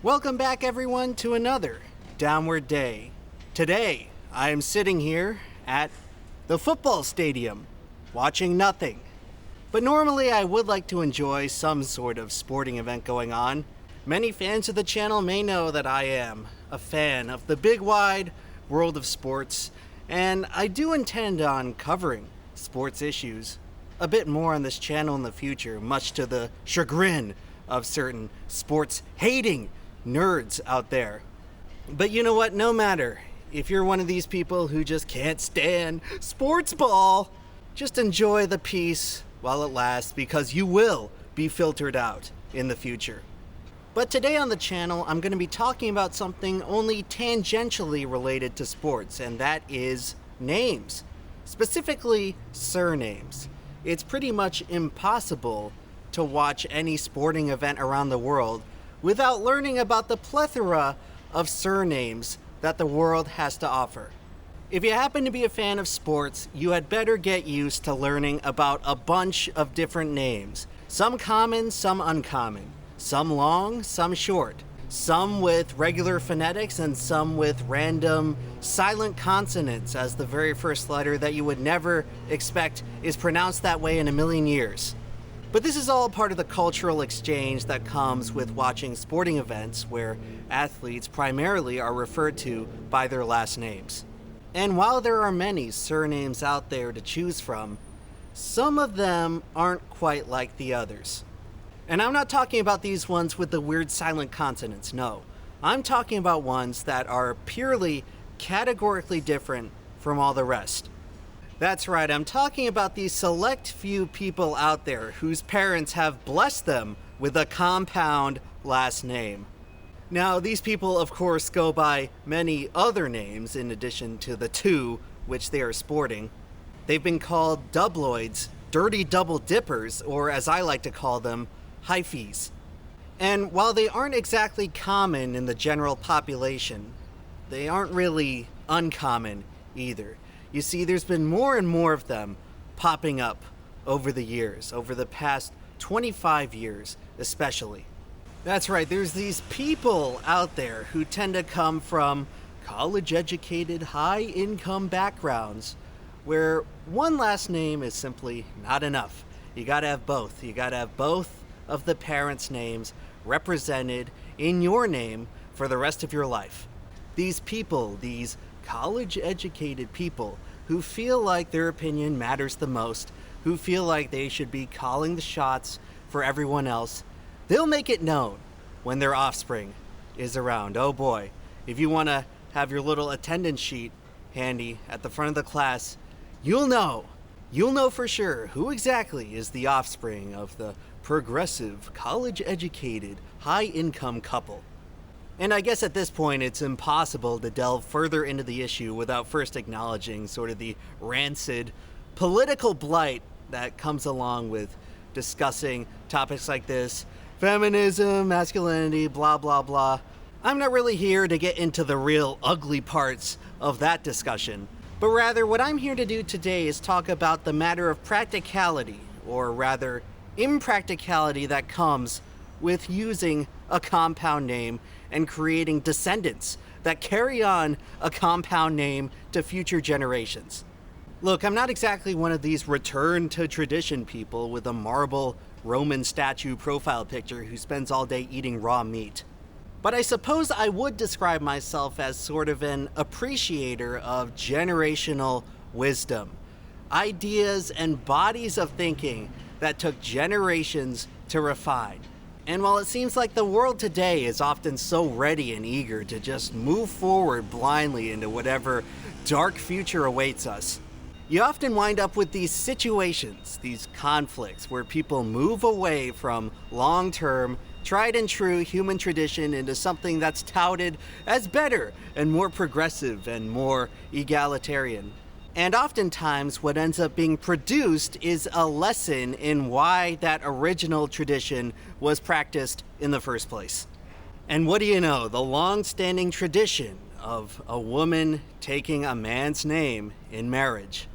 Welcome back, everyone, to another Downward Day. Today, I am sitting here at the football stadium, watching nothing. But normally I would like to enjoy some sort of sporting event going on. Many fans of the channel may know that I am a fan of the big wide world of sports, and I do intend on covering sports issues a bit more on this channel in the future, much to the chagrin of certain sports hating nerds out there. But you know what? No matter if you're one of these people who just can't stand sports ball, just enjoy the peace while it lasts, because you will be filtered out in the future. But today on the channel, I'm going to be talking about something only tangentially related to sports, and that is names. Specifically, surnames. It's pretty much impossible to watch any sporting event around the world without learning about the plethora of surnames that the world has to offer. If you happen to be a fan of sports, you had better get used to learning about a bunch of different names. Some common, some uncommon. Some long, some short. Some with regular phonetics and some with random silent consonants as the very first letter that you would never expect is pronounced that way in a million years. But this is all part of the cultural exchange that comes with watching sporting events where athletes primarily are referred to by their last names. And while there are many surnames out there to choose from, some of them aren't quite like the others. And I'm not talking about these ones with the weird silent consonants, no. I'm talking about ones that are purely categorically different from all the rest. That's right, I'm talking about these select few people out there whose parents have blessed them with a compound last name. Now, these people, of course, go by many other names in addition to the two which they are sporting. They've been called doubloids, dirty double dippers, or as I like to call them, hyphies. And while they aren't exactly common in the general population, they aren't really uncommon either. You see, there's been more and more of them popping up over the years, over the past 25 years especially. That's right, there's these people out there who tend to come from college-educated, high-income backgrounds where one last name is simply not enough. You gotta have both. You gotta have both of the parents' names represented in your name for the rest of your life. These people, these college-educated people who feel like their opinion matters the most, who feel like they should be calling the shots for everyone else, they'll make it known when their offspring is around. Oh boy, if you want to have your little attendance sheet handy at the front of the class, you'll know for sure who exactly is the offspring of the progressive, college-educated, high-income couple. And I guess at this point it's impossible to delve further into the issue without first acknowledging sort of the rancid political blight that comes along with discussing topics like this. Feminism, masculinity, blah blah blah. I'm not really here to get into the real ugly parts of that discussion, but rather what I'm here to do today is talk about the matter of practicality, or rather impracticality, that comes with using a compound name and creating descendants that carry on a compound name to future generations. Look, I'm not exactly one of these return to tradition people with a marble Roman statue profile picture who spends all day eating raw meat. But I suppose I would describe myself as sort of an appreciator of generational wisdom, ideas and bodies of thinking that took generations to refine. And while it seems like the world today is often so ready and eager to just move forward blindly into whatever dark future awaits us, you often wind up with these situations, these conflicts, where people move away from long-term, tried and true human tradition into something that's touted as better and more progressive and more egalitarian. And oftentimes what ends up being produced is a lesson in why that original tradition was practiced in the first place. And what do you know? The long-standing tradition of a woman taking a man's name in marriage,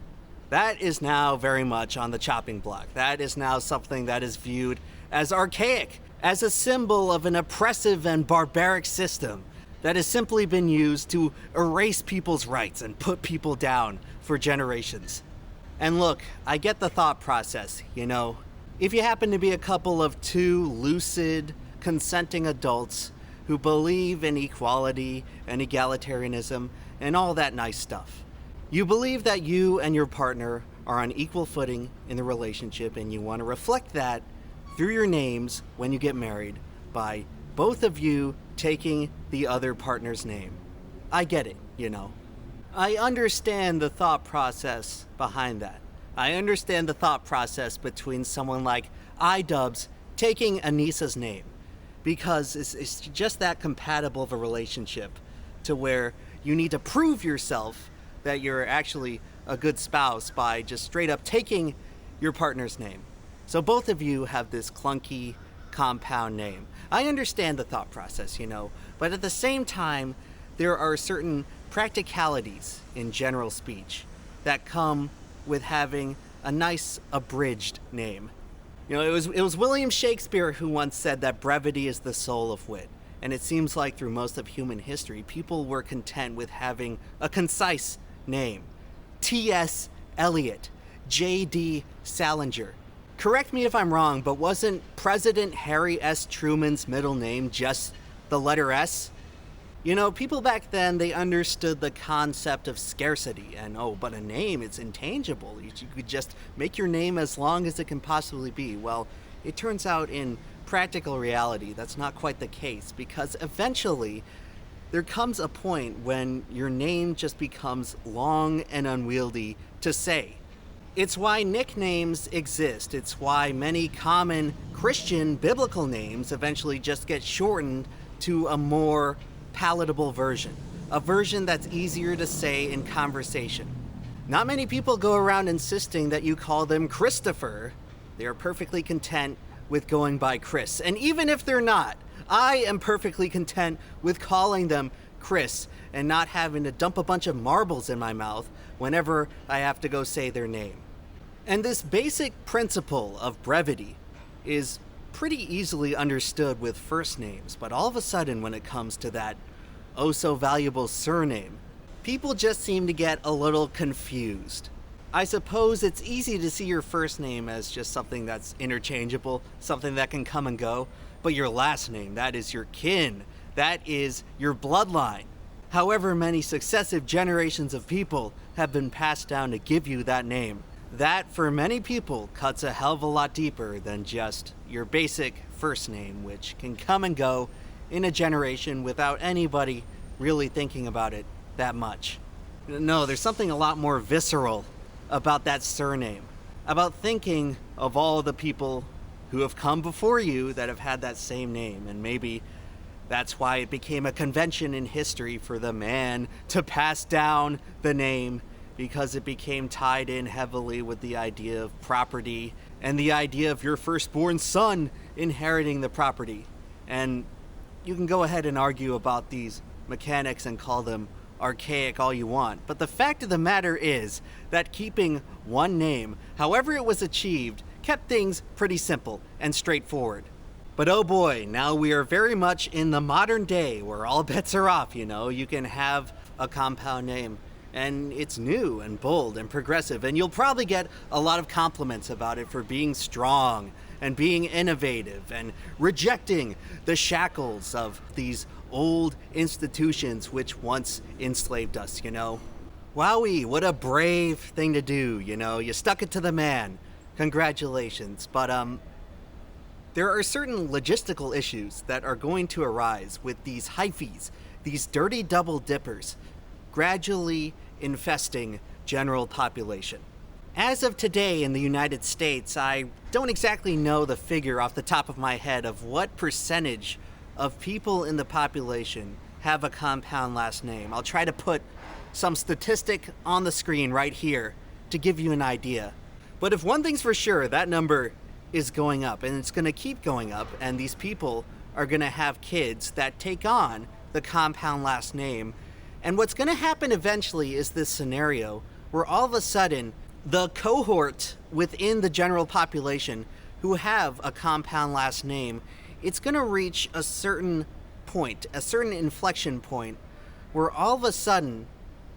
that is now very much on the chopping block. That is now something that is viewed as archaic, as a symbol of an oppressive and barbaric system that has simply been used to erase people's rights and put people down for generations. And look, I get the thought process, you know. If you happen to be a couple of two lucid, consenting adults who believe in equality and egalitarianism and all that nice stuff, you believe that you and your partner are on equal footing in the relationship, and you want to reflect that through your names when you get married by both of you taking the other partner's name. I get it, you know. I understand the thought process behind that. I understand the thought process between someone like iDubbbz taking Anissa's name, because it's just that compatible of a relationship to where you need to prove yourself that you're actually a good spouse by just straight up taking your partner's name. So both of you have this clunky compound name. I understand the thought process, you know, but at the same time, there are certain practicalities in general speech that come with having a nice abridged name. You know, it was William Shakespeare who once said that brevity is the soul of wit. And it seems like through most of human history, people were content with having a concise name. T.S. Eliot, J.D. Salinger. Correct me if I'm wrong, but wasn't President Harry S. Truman's middle name just the letter S? You know, people back then, they understood the concept of scarcity, and but a name, it's intangible. You could just make your name as long as it can possibly be. Well, it turns out in practical reality, that's not quite the case, because eventually there comes a point when your name just becomes long and unwieldy to say. It's why nicknames exist. It's why many common Christian biblical names eventually just get shortened to a more palatable version, a version that's easier to say in conversation. Not many people go around insisting that you call them Christopher. They are perfectly content with going by Chris. And even if they're not, I am perfectly content with calling them Chris and not having to dump a bunch of marbles in my mouth whenever I have to go say their name. And this basic principle of brevity is pretty easily understood with first names, but all of a sudden when it comes to that oh so valuable surname, people just seem to get a little confused. I suppose it's easy to see your first name as just something that's interchangeable, something that can come and go, but your last name, that is your kin, that is your bloodline. However many successive generations of people have been passed down to give you that name, that for many people cuts a hell of a lot deeper than just your basic first name, which can come and go in a generation without anybody really thinking about it that much. No, there's something a lot more visceral about that surname, about thinking of all the people who have come before you that have had that same name, and maybe that's why it became a convention in history for the man to pass down the name, because it became tied in heavily with the idea of property and the idea of your firstborn son inheriting the property. And you can go ahead and argue about these mechanics and call them archaic all you want, but the fact of the matter is that keeping one name, however it was achieved, kept things pretty simple and straightforward. But oh boy, now we are very much in the modern day where all bets are off, you know. You can have a compound name and it's new and bold and progressive, and you'll probably get a lot of compliments about it for being strong and being innovative and rejecting the shackles of these old institutions which once enslaved us, you know. Wowee, what a brave thing to do, you know. You stuck it to the man. Congratulations. But there are certain logistical issues that are going to arise with these hyphies, these dirty double dippers, gradually infesting general population. As of today in the United States, I don't exactly know the figure off the top of my head of what percentage of people in the population have a compound last name. I'll try to put some statistic on the screen right here to give you an idea. But if one thing's for sure, that number is going up, and it's going to keep going up, and these people are going to have kids that take on the compound last name. And what's going to happen eventually is this scenario where all of a sudden the cohort within the general population who have a compound last name it's going to reach a certain point, a certain inflection point, where all of a sudden,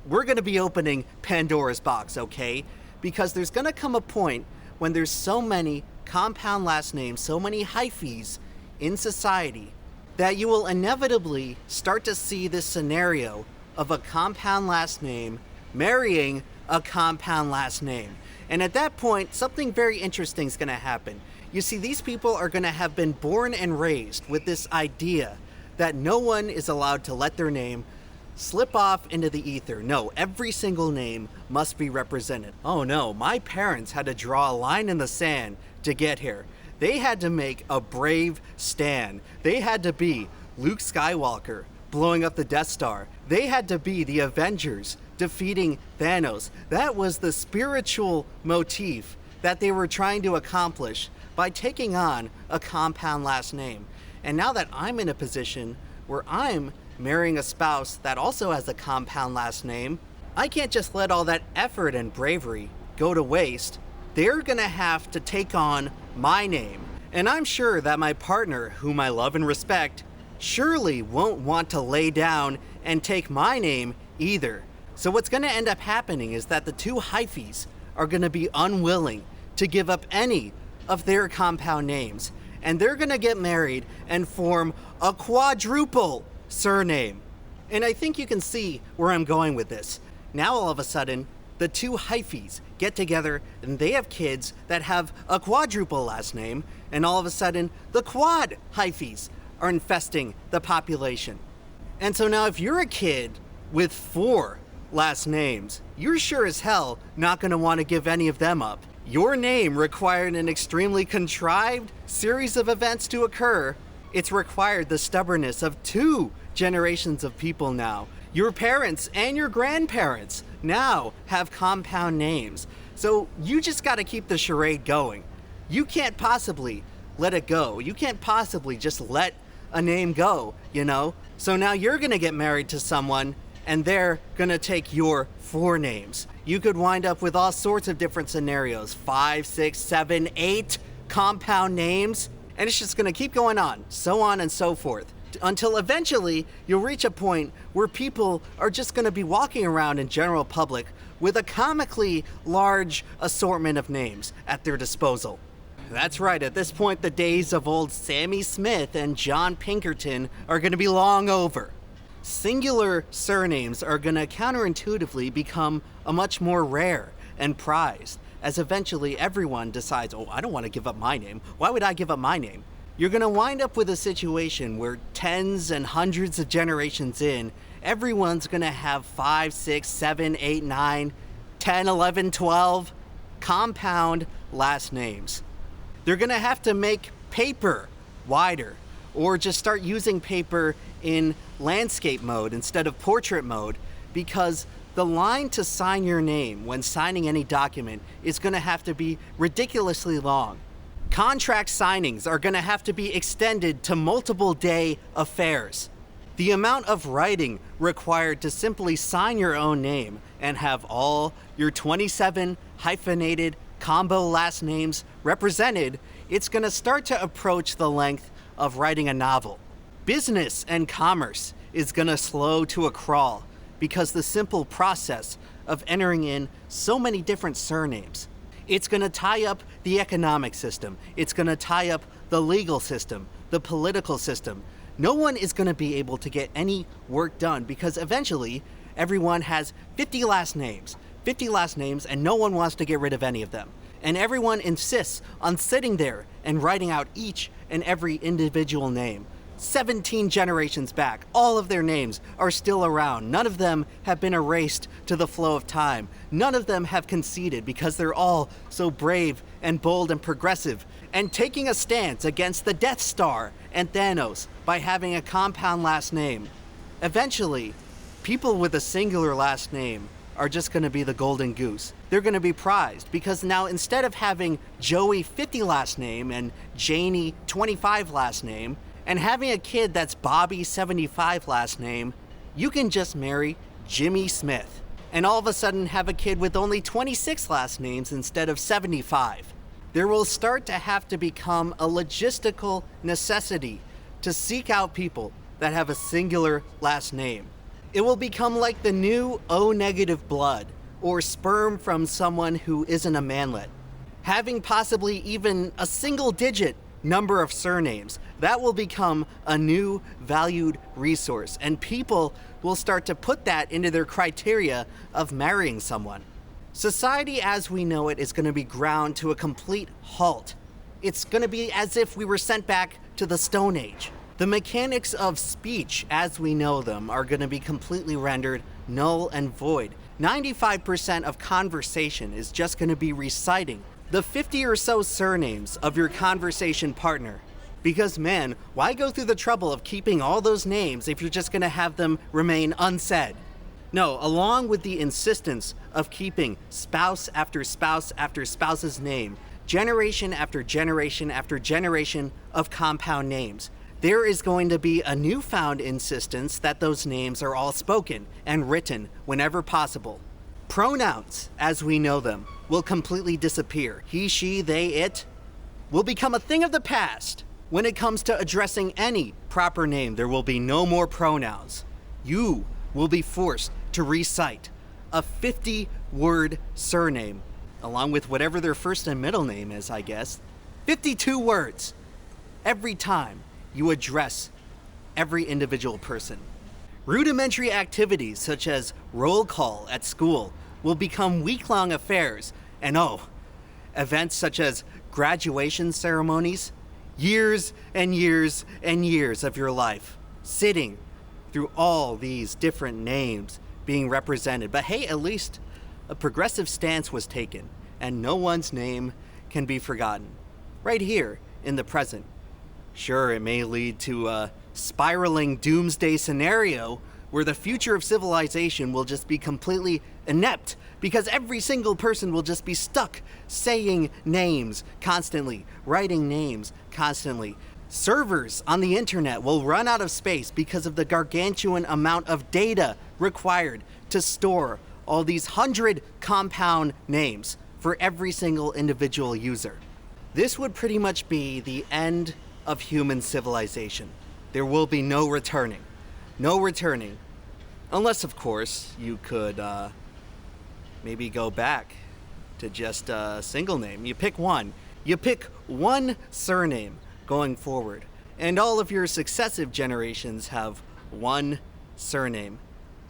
we're going to be opening Pandora's box, okay? Because there's going to come a point when there's so many compound last names, so many hyphies in society, that you will inevitably start to see this scenario of a compound last name marrying a compound last name. And at that point, something very interesting is going to happen. You see, these people are going to have been born and raised with this idea that no one is allowed to let their name slip off into the ether. No, every single name must be represented. Oh no, my parents had to draw a line in the sand to get here. They had to make a brave stand. They had to be Luke Skywalker blowing up the Death Star. They had to be the Avengers defeating Thanos. That was the spiritual motif that they were trying to accomplish by taking on a compound last name. And now that I'm in a position where I'm marrying a spouse that also has a compound last name, I can't just let all that effort and bravery go to waste. They're gonna have to take on my name. And I'm sure that my partner, whom I love and respect, surely won't want to lay down and take my name either. So what's gonna end up happening is that the two hyphies are gonna be unwilling to give up any of their compound names. And they're gonna get married and form a quadruple surname. And I think you can see where I'm going with this. Now all of a sudden, the two hyphies get together and they have kids that have a quadruple last name, and all of a sudden, the quad hyphies are infesting the population. And so now if you're a kid with 4 last names, you're sure as hell not gonna wanna give any of them up. Your name required an extremely contrived series of events to occur. It's required the stubbornness of 2 generations of people now. Your parents and your grandparents now have compound names. So you just gotta keep the charade going. You can't possibly let it go. You can't possibly just let a name go, you know? So now you're gonna get married to someone and they're gonna take your 4 names. You could wind up with all sorts of different scenarios, 5, 6, 7, 8 compound names, and it's just gonna keep going on and so forth, until eventually you'll reach a point where people are just gonna be walking around in general public with a comically large assortment of names at their disposal. That's right, at this point the days of old Sammy Smith and John Pinkerton are gonna be long over. Singular surnames are gonna counterintuitively become a much more rare and prized, as eventually everyone decides, oh, I don't want to give up my name. Why would I give up my name? You're gonna wind up with a situation where tens and hundreds of generations in, everyone's gonna have 5, 6, 7, 8, 9, 10, 11, 12 compound last names. They're gonna have to make paper wider, or just start using paper in landscape mode instead of portrait mode, because the line to sign your name when signing any document is gonna have to be ridiculously long. Contract signings are gonna have to be extended to multiple day affairs. The amount of writing required to simply sign your own name and have all your 27 hyphenated combo last names represented, it's gonna start to approach the length of writing a novel. Business and commerce is gonna slow to a crawl because the simple process of entering in so many different surnames. It's gonna tie up the economic system. It's gonna tie up the legal system, the political system. No one is gonna be able to get any work done because eventually everyone has 50 last names, and no one wants to get rid of any of them. And everyone insists on sitting there and writing out each and every individual name. 17 generations back, all of their names are still around. None of them have been erased to the flow of time. None of them have conceded because they're all so brave and bold and progressive and taking a stance against the Death Star and Thanos by having a compound last name. Eventually, people with a singular last name are just gonna be the golden goose. They're gonna be prized because now instead of having Joey 50 last name and Janie 25 last name, and having a kid that's Bobby 75 last name, you can just marry Jimmy Smith and all of a sudden have a kid with only 26 last names instead of 75. there will start to have to become a logistical necessity to seek out people that have a singular last name. It will become like the new O-negative blood or sperm from someone who isn't a manlet. Having possibly even a single-digit number of surnames, that will become a new valued resource, and people will start to put that into their criteria of marrying someone. Society as we know it is going to be ground to a complete halt. It's going to be as if we were sent back to the Stone Age. The mechanics of speech as we know them are going to be completely rendered null and void. 95% of conversation is just going to be reciting the 50 or so surnames of your conversation partner. Because man, why go through the trouble of keeping all those names if you're just going to have them remain unsaid? No, along with the insistence of keeping spouse after spouse after spouse's name, generation after generation after generation of compound names, there is going to be a newfound insistence that those names are all spoken and written whenever possible. Pronouns, as we know them, will completely disappear. He, she, they, it will become a thing of the past. When it comes to addressing any proper name, there will be no more pronouns. You will be forced to recite a 50-word surname, along with whatever their first and middle name is, I guess. 52 words every time you address every individual person. Rudimentary activities such as roll call at school will become week-long affairs, and events such as graduation ceremonies, years and years and years of your life, sitting through all these different names being represented. But hey, at least a progressive stance was taken, and no one's name can be forgotten. Right here in the present. Sure, it may lead to a spiraling doomsday scenario where the future of civilization will just be completely inept because every single person will just be stuck saying names constantly, writing names constantly. Servers on the internet will run out of space because of the gargantuan amount of data required to store all these 100 compound names for every single individual user. This would pretty much be the end of human civilization. There will be no returning. No returning. Unless, of course, you could maybe go back to just a single name. You pick one. You pick one surname going forward. And all of your successive generations have one surname.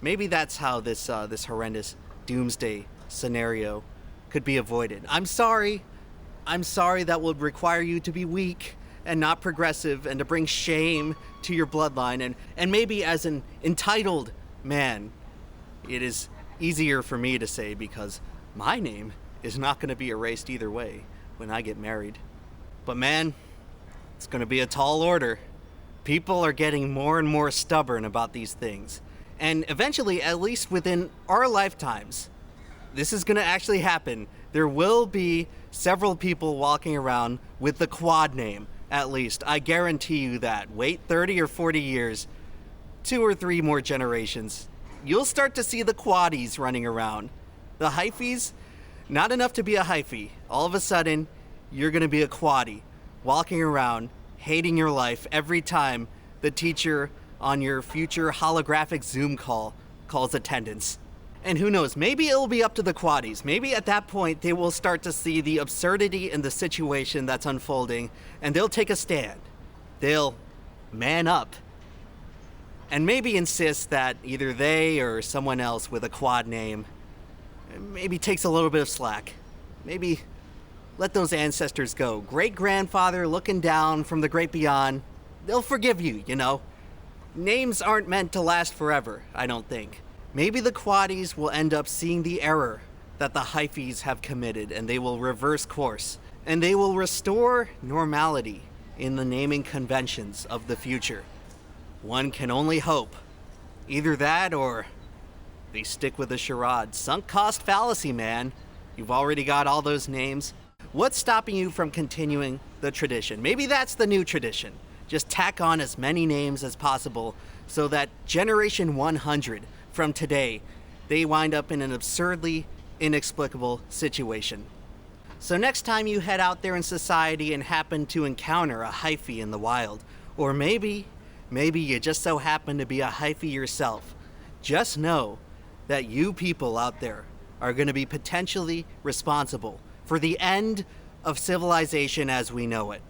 Maybe that's how this horrendous doomsday scenario could be avoided. I'm sorry that would require you to be weak and not progressive and to bring shame to your bloodline. And maybe as an entitled man, it is easier for me to say because my name is not going to be erased either way when I get married. But man, it's going to be a tall order. People are getting more and more stubborn about these things. And eventually, at least within our lifetimes, this is going to actually happen. There will be several people walking around with the quad name, at least. I guarantee you that. Wait 30 or 40 years, 2 or 3 more generations, you'll start to see the quaddies running around. The hyphies, not enough to be a hyphy. All of a sudden, you're going to be a quaddie, walking around, hating your life every time the teacher on your future holographic Zoom call calls attendance. And who knows, maybe it'll be up to the quaddies. Maybe at that point they will start to see the absurdity in the situation that's unfolding, and they'll take a stand. They'll man up and maybe insist that either they or someone else with a quad name maybe takes a little bit of slack. Maybe let those ancestors go. Great-grandfather looking down from the great beyond. They'll forgive you, you know. Names aren't meant to last forever, I don't think. Maybe the quaddies will end up seeing the error that the hyphies have committed, and they will reverse course, and they will restore normality in the naming conventions of the future. One can only hope. Either that or they stick with the charade. Sunk cost fallacy, man. You've already got all those names. What's stopping you from continuing the tradition? Maybe that's the new tradition. Just tack on as many names as possible so that generation 100 from today, they wind up in an absurdly inexplicable situation. So next time you head out there in society and happen to encounter a hyphae in the wild, or maybe you just so happen to be a hyphae yourself, just know that you people out there are going to be potentially responsible for the end of civilization as we know it.